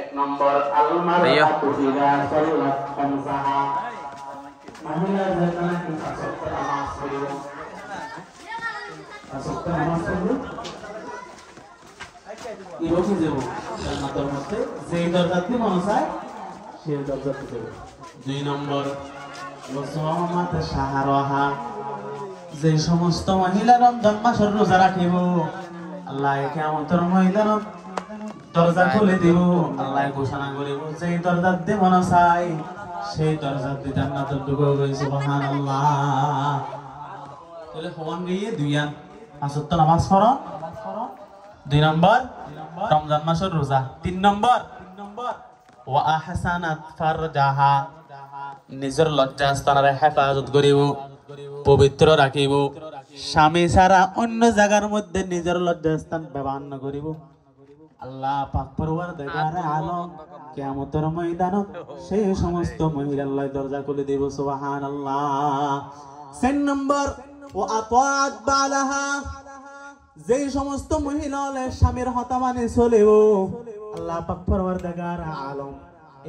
এক নম্বর আল-মারআতু ইযা সাল্লাত খামসাহা, মহিলা যেখানে কি পাঁচওয়াক্ত নামাজ পড়িবে, পাঁচওয়াক্ত নামাজ পড়বে ইরকি যাব জান্নাতের মধ্যে, যেই দরজাতে মন চায় সেই দরজাতে যাব। দুই নম্বর ওয়াসামাত শাহরাহা, যে সমস্ত মহিলা রমজান মাসের রোজা রাখিব আল্লাহ কিয়ামতের ময়দানত দরজা খুলে দিব, আল্লাহ ঘোষণা করিব যেই দরজা দিয়ে মন চায় সেই দরজা দিয়ে জান্নাতে ঢুকবে। সুবহানাল্লাহ। তাহলে ফোন গিয়ে দুইয়ান পাঁচ ওয়াক্ত নামাজ পড়ো, দুই নম্বর রমজান মাসের রোজা, তিন নম্বর ওয়া আহসানাত ফারজাহা, নিজের লজ্জাস্থানের হেফাজত করিব, পবিত্র রাখিব, স্বামী ছাড়া অন্য জায়গার মধ্যে নিজের লজ্জাস্থান ব্যবহার না করিব। আল্লাহ পাক পরওয়ারদিগার আলম কিয়ামতের ময়দানত সেই সমস্ত মহিলা আল্লাহ দরজা খুলে দেব। সুবহানাল্লাহ। তিন নম্বর ওয়া আতাআত বালাহা, যেই সমস্ত মহিলা স্বামীর কথা মানে চলেও আল্লাহ পাক পরওয়ারদিগার আলম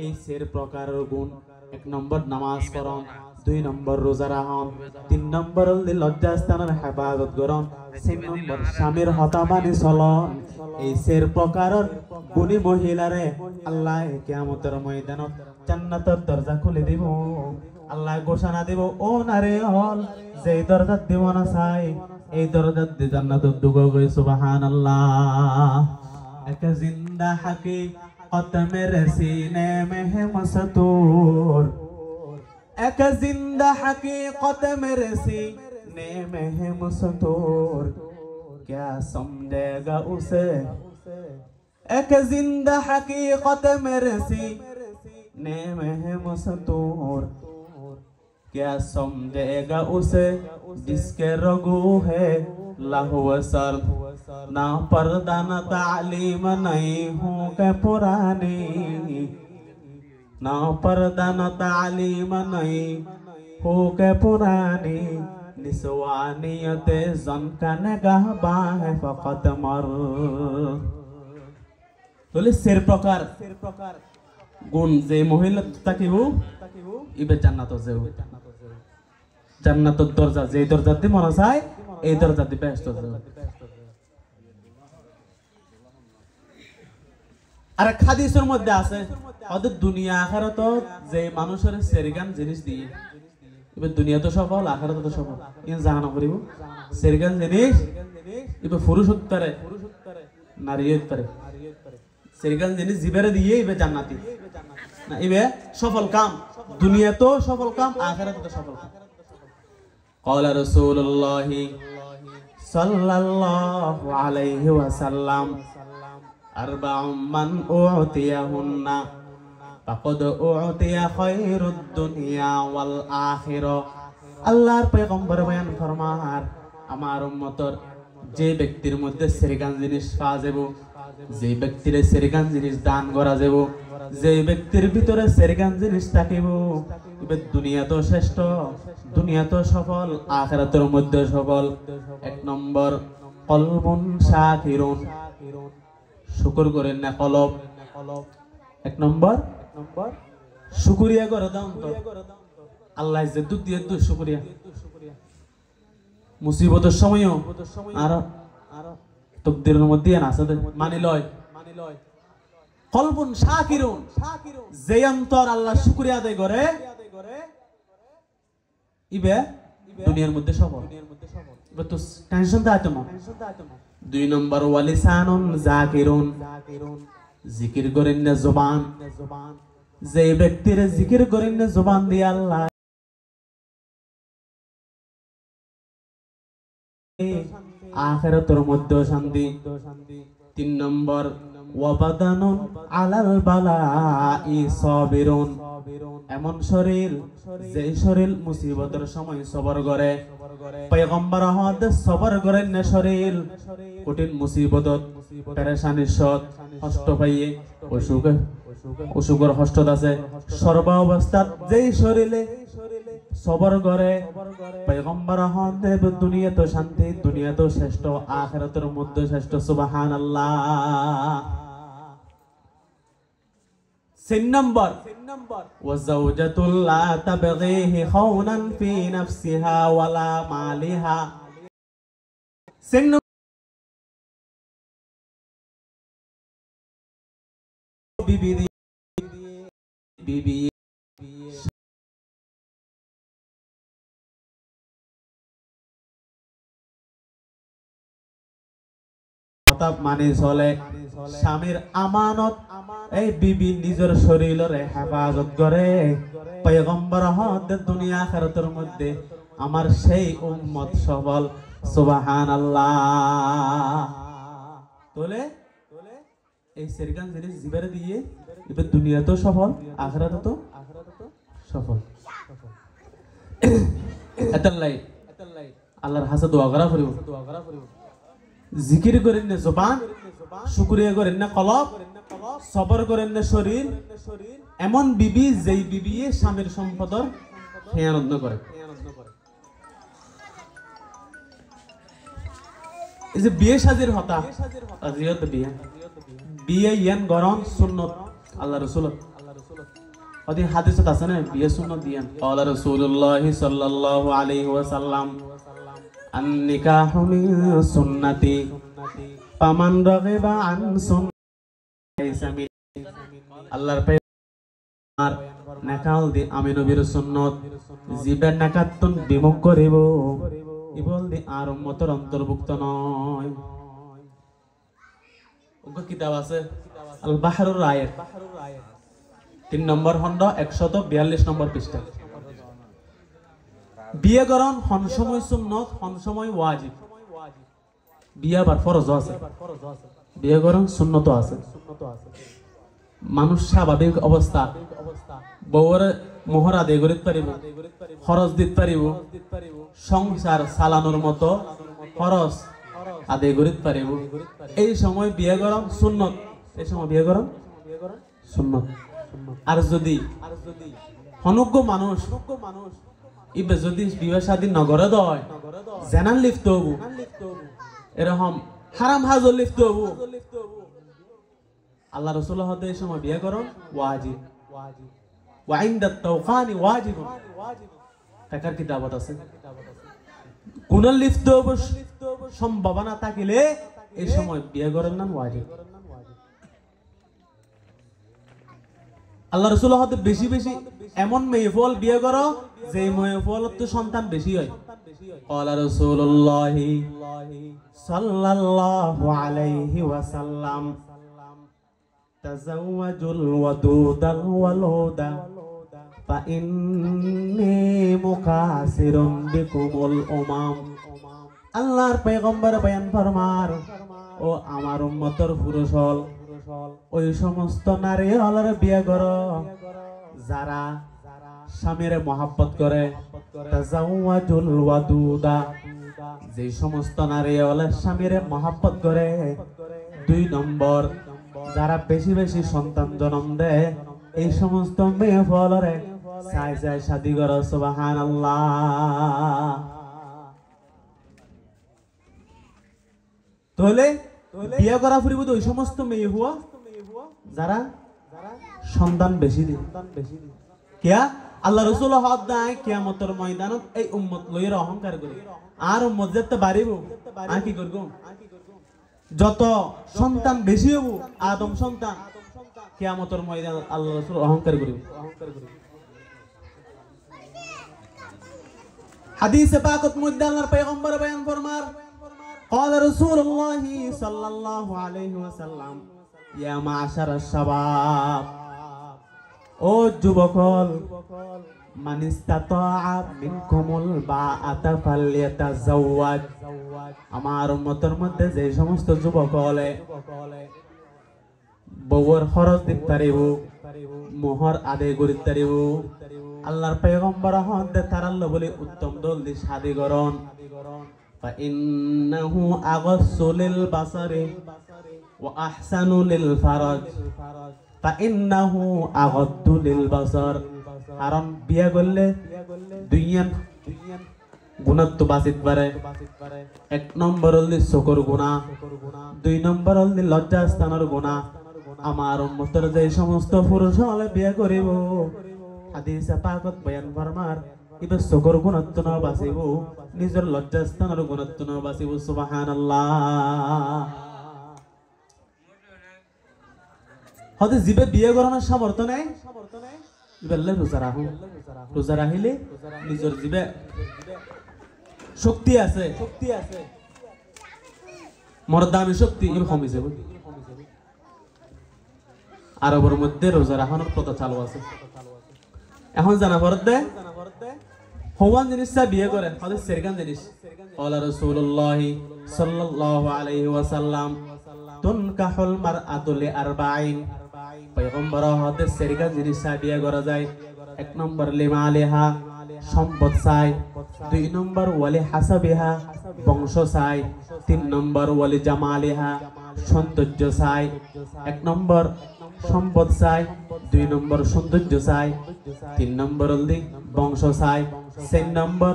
এই চার প্রকারের গুণ, এক নম্বর নামাজ পড়ন, দুই নম্বর রোজা রাখুন, তিন নম্বর লজ্জাস্থানের হেফাজত করুন, তিন নম্বর স্বামীর কথা মানে চলন। এই চার প্রকারের গুণী মহিলারে আল্লাহ কিয়ামতের ময়দানত জান্নাতের দরজা খুলে দিব। আল্লাহ ঘোষণা দিব ও নারে হল যেই দরজা দিব না চাই এই দরজা দিয়ে জান্নাতের ঢুকবে। সুবহানাল্লাহ। এক জিন্দা হাকিকত মেরে সিনে মে है मस्तूर, एक जिंदा हकीकत मेरे सीने में है मस्तूर, क्या समझेगा उसे, एक जिंदा हकीकत मेरे सीने में है मस्तूर, क्या समझेगा उसे जिसके रगू है लहू सर, ना पर्दा ना तालीम नहीं हूँ के पुरानी, ना पर्दा न तालीम नहीं हो के पुरानी, निस्वानियत जन का निगाहबा है फकत मर। बोले सिर प्रकार गुण जे महिला ताकिब इबे জান্নাত যাও, জান্নাতের দরজা যে দরজা দিয়ে মন চায় এই দরজা দিয়ে বেহেশত যাও। আর হাদিসের মধ্যে আছে ওদের দুনিয়া আখিরাত যে মানুষের সেরগান জিনিস দিয়ে এবার দুনিয়া তো সফল আখিরাত তো সফল, ইন জাহান্নাম করিব। সেরগান জিনিস এবার পুরুষ উত্তরে নারী উত্তরে, সেরগান জিনিস জিবেরে দিয়ে এবার জান্নাতি না, এবার সফল কাম দুনিয়া তো সফল কাম আখিরাত তো সফল কাম। قال رسول الله صلى الله عليه وسلم أربع من أعطيهن فقد أعطي خير الدنيا والآخرة। আল্লাহর পয়গম্বর বয়ান ফরমার আমার উম্মতের যে ব্যক্তির মধ্যে সেরগান জিনিস পাওয়া যাব, যে ব্যক্তির সেরগান জিনিস দান করা যাব, যে ব্যক্তির ভিতরে সেরগান জিনিস থাকিব এবার দুনিয়া তো শ্রেষ্ঠ, দুনিয়া তো সফল, আখিরাতের মধ্যে সফল। এক নম্বর কলবুন শাকিরুন, শুকর করেন না কলব। এক নম্বর শুকরিয়া করে দাও, আল্লাহ যে দুধ দিয়ে দুধ শুকরিয়া, মুসিবতের সময়ও আর তকদিরের মধ্যে আছে মানি লয়। কলবুন শাকিরুন, যে অন্তর আল্লাহ শুকরিয়া আদায় করে ইবে দুনিয়ার মধ্যে সফল, ইবে তো টেনশন দাও তোমার। দুই নম্বর ওয়ালিসানুন জাকিরুন, জিকির করেন না জবান, যে ব্যক্তির জিকির করেন না জবান দিয়ে আল্লাহ আখিরাতের মধ্যে শান্তি। তিন নম্বর ওয়াবাদানুন আলাল বালাই সাবিরুন, এমন শরীর যে শরীর মুসিবতের সময় সবর করে। পয়গম্বর হদ সবর করেন না শরীর কঠিন মুসিবতত পেরেশানির সৎ কষ্ট পাইয়ে অসুখের কষ্ট আছে সর্বাবস্থাত যেই শরীরে সবর করে পয়গম্বর হদ দুনিয়া তো শান্তি, দুনিয়া তো শ্রেষ্ঠ, আখিরাতের মধ্যে শ্রেষ্ঠ। সুবহানাল্লাহ। তিন নম্বর ওয়াজাওজাতুল লা তাবগিহি খাওনান ফি নাফসিহা ওয়ালা মালিহা। তিন নম্বর বিবি বিবি মানে চলে স্বামীর আমানত এই বিবি নিজের শরীরের হেফাজত করে পয়গম্বর হতে দুনিয়া আখিরাতের মধ্যে আমার সেই উম্মত সবল সুবহানাল্লাহ। তোলে এই সেরকান জিনিস জিবারে দিয়ে এবার দুনিয়া তো সফল আখিরাতে তো সফল। এতাল্লাই আল্লাহর হাসে দোয়া করা করিব, জিকির করেন না জবান, শুকরিয়া করেন না কলব, সবর করেন না শরীর। এমন বিবি যেই বিবি স্বামীর সম্পদর খেয়ানত না করে। এই যে বিয়ে সাজির হতা আজিয়ত বিয়ে বিয়ে ইয়ান গরম সুন্নত আল্লাহ রাসূল ওদি হাদিসত আছে না বিয়ে সুন্নত দিয়ান আল্লাহ রাসূলুল্লাহ সাল্লাল্লাহু আলাইহি ওয়াসাল্লাম আন-নিকাহু মিন সুন্নতি ফামান রাগিবা আন সুন্নতি আল্লাহর পেয়ার নাকাল দি আমি নবীর সুন্নত জিবের নাকাতুন বিমুখ করিব ইবল দি আর উম্মতের অন্তর্ভুক্ত নয়। ওগো কিতাব আছে আল বাহরুর রায়েত 3 নম্বর খণ্ড 142 নম্বর পৃষ্ঠা। বিয়ে করন হন সময় সুন্নত হন সময় ওয়াজিব। বিয়ে আবার ফরজ আছে, বিয়ে করন সুন্নত আছে। মানুষ স্বাভাবিক অবস্থা বউর মোহর আদায় করিতে পারিব, খরচ দিতে পারিব, সংসার চালানোর মতো খরচ আদায় করিতে পারিব। এই সময় বিয়ে করন সুন্নত, এই সময় বিয়ে করন সুন্নত। আর যদি অনুজ্ঞ মানুষ ইবে যদি বিবাহ শাদী নগরে দয় জেনান লিপ্ত হবো, এরকম হারাম হাজর লিপ্ত হবো। আল্লাহ রাসূল হতে এই সময় বিয়ে করন ওয়াজিব, ওয়াইনদাত তাওকানি ওয়াজিব। টাকার কিতাবত আছে গুনাহ লিপ্ত হবো সম্ভাবনা থাকিলে এই সময় বিয়ে করেন না ওয়াজিব। আল্লাহ রাসূল হতে বেশি বেশি এমন মেয়েফল বিয়ে করো যে মেয়েফলত তো সন্তান বেশি হয়। ক্বালা রাসূলুল্লাহ সাল্লাল্লাহু আলাইহি ওয়াসাল্লাম তাযাওয়াজুল ওয়াদুদাল ওয়ালুদা ফা ইন্নী মুকাসিরুন বিকুমুল উমাম। আল্লাহর পয়গম্বর বয়ান ফরমার ও আমার উম্মতের পুরুষ হল ওই সমস্ত নারী হলের বিয়ে করো যারা স্বামীর মহাব্বত করে। তাযাওয়াজুল ওয়াদুদা যে সমস্ত নারী হলে স্বামীর মহাব্বত করে। 2 নম্বর যারা বেশি বেশি সন্তান জন্ম দেয় এই সমস্ত মেয়ে ফলরে চাই চাই শাদী করো সুবহানাল্লাহ। তাহলে বিয়ে করা ফুরিব তো ওই সমস্ত মেয়ে হুয়া যারা সন্তান বেশি দিন। কিয়া আল্লাহ রাসূল হদ দেয় কিয়ামতের ময়দানত এই উম্মত লইয়ের অহংকার করে আর উম্মত যেতে বাড়িব আর কি করব, যত সন্তান বেশি হবো আদম সন্তান কিয়ামতের ময়দানত আল্লাহ রাসূল অহংকার করিব। হাদিসে পাকত মধ্যে আল্লাহর পয়গম্বর বয়ান ফরমার قال رسول الله صلى الله عليه وسلم يا معشر الشباب ও যুবকল মান ইসতাতাআ মিনকুমুল বাআতা ফালইয়াতাযাওয়াজ। আমার উম্মতের মধ্যে যে সমস্ত যুবকলে বউর খরচ দিতে পারিব, মোহর আদায় করিতে পারিব, আল্লাহর পয়গম্বর হতে তারাল্লা বলে উত্তম দল দি শাদী করন। فإنه أغض للبصر وأحسن للفرج فإنه أغض للبصر। কারণ বিয়ে করলে দুইয়ান গুনাহ তো বাঁচিত পারে। 1 নম্বর হল চকুর গুনাহ, 2 নম্বর হল লজ্জা স্থানের গুনাহ, আমার উম্মতের যে সমস্ত পুরুষ হলে বিয়ে করিব হাদিসে পাকত বয়ান ফরমার ইবে চকুর গুণত্ব ন বাঁচিব নিজের লজ্জাস্থানের গুণত্ব ন বাঁচিব সুবহানাল্লাহ হতে জিবে বিয়ে করানোর সামর্থ্য নেই ইবেলে রোজা রাখিলে নিজের জিবে শক্তি আছে মর্দামি শক্তি ইবে কমে যাবে আরবের মধ্যে রোজা রাখানোর প্রথা চালু আছে এখন জানা পড়তে হওয়ান জিনিসটা বিয়ে করে হদের সেরকান জিনিস ক্বালা রাসূলুল্লাহ সাল্লাল্লাহু আলাইহি ওয়াসাল্লাম তুনকাহুল মারআতু লিআরবাঈন পয়গম্বর হদের সেরকান জিনিসটা বিয়ে করা যায় এক নম্বর লিমালিহা সম্পদ চাই দুই নম্বর ওয়ালি হাসাবিহা বংশ চাই তিন নম্বর ওয়ালি জামালিহা সৌন্দর্য চাই এক নম্বর সম্পদ চাই দুই নম্বর সৌন্দর্য চাই তিন নম্বর বংশ চাই চার নম্বর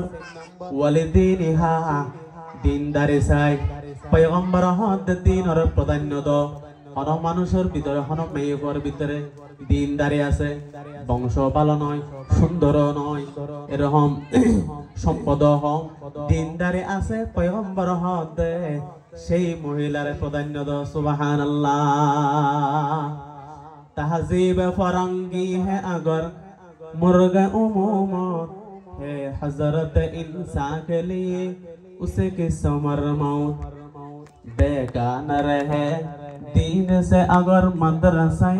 ওয়ালিদিনিহা দিনদারি চাই পয়গম্বর হদের দিনের প্রাধান্য দ হন মানুষের ভিতরে হন মেয়ের ভিতরে দিনদারি আছে বংশ ভালো নয় সুন্দর নয় এরকম সম্পদ হম দিনদারি আছে পয়গম্বর হদে সেই মহিলার প্রাধান্য দ সুবহানাল্লাহ तहजीब फरंगी है अगर मुर्गा उमूमत है हजरत इंसान के लिए उसे किस उम्र मौत बेगाना रहे दीन से अगर मदरसा